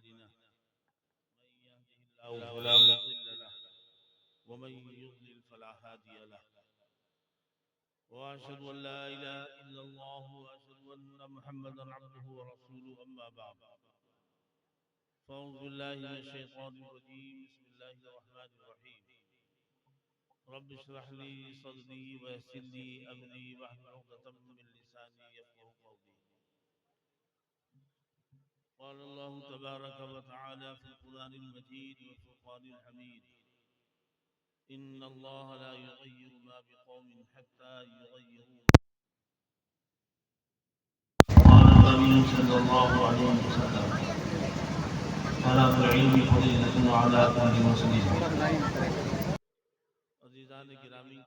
أعمالنا من يهده الله فلا مضل له ومن يضلل فلا هادي له وأشهد أن لا إله إلا الله وأشهد أن محمدا عبده ورسوله أما بعد فأعوذ بالله من الشيطان الرجيم بسم الله الرحمن الرحيم رب اشرح لي صدري ويسر لي أمري واحلل عقدة من لساني يفقهوا قولي قال الله تبارك وتعالى في القرآن المجيد والفرقان الحميد إن الله لا يغير ما بقوم حتى يغيروا قال النبي صلى الله عليه وسلم طلب العلم فريضة على كل مسلم. عزیزان گرامی،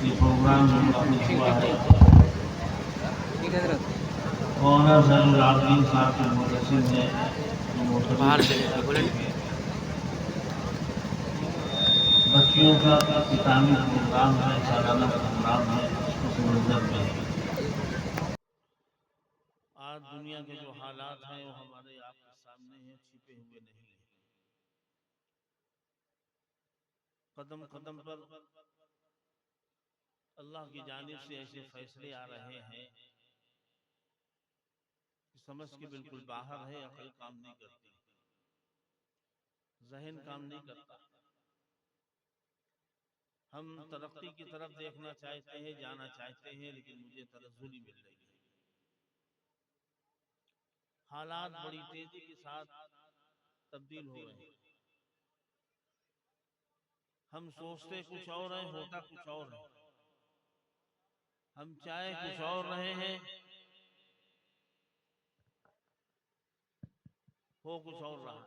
یہ پروگرام جو منعقد ہوا ہے مولانا زین العابدین صاحب کے مدرسے میں بچیوں کا اختتامی پروگرام ہے، سالانہ پروگرام ہے. اس کو منظر میں آج دنیا کے جو حالات ہیں وہ ہمارے آپ کے سامنے ہیں، چھپے ہوئے نہیں ہیں. قدم قدم پر اللہ کی جانب سے ایسے فیصلے آ رہے ہیں کہ سمجھ کے بالکل باہر ہے. عقل کام نہیں کرتی، ذہن کام نہیں کرتا. ہم ترقی کی طرف دیکھنا چاہتے ہیں، جانا چاہتے ہیں، لیکن مجھے تنزلی مل رہی ہے. حالات بڑی تیزی کے ساتھ تبدیل ہو رہے ہیں. ہم سوچتے کچھ اور ہیں، ہوتا کچھ اور ہے. ہم چاہے کچھ اور رہے ہیں، ہو کچھ اور رہا.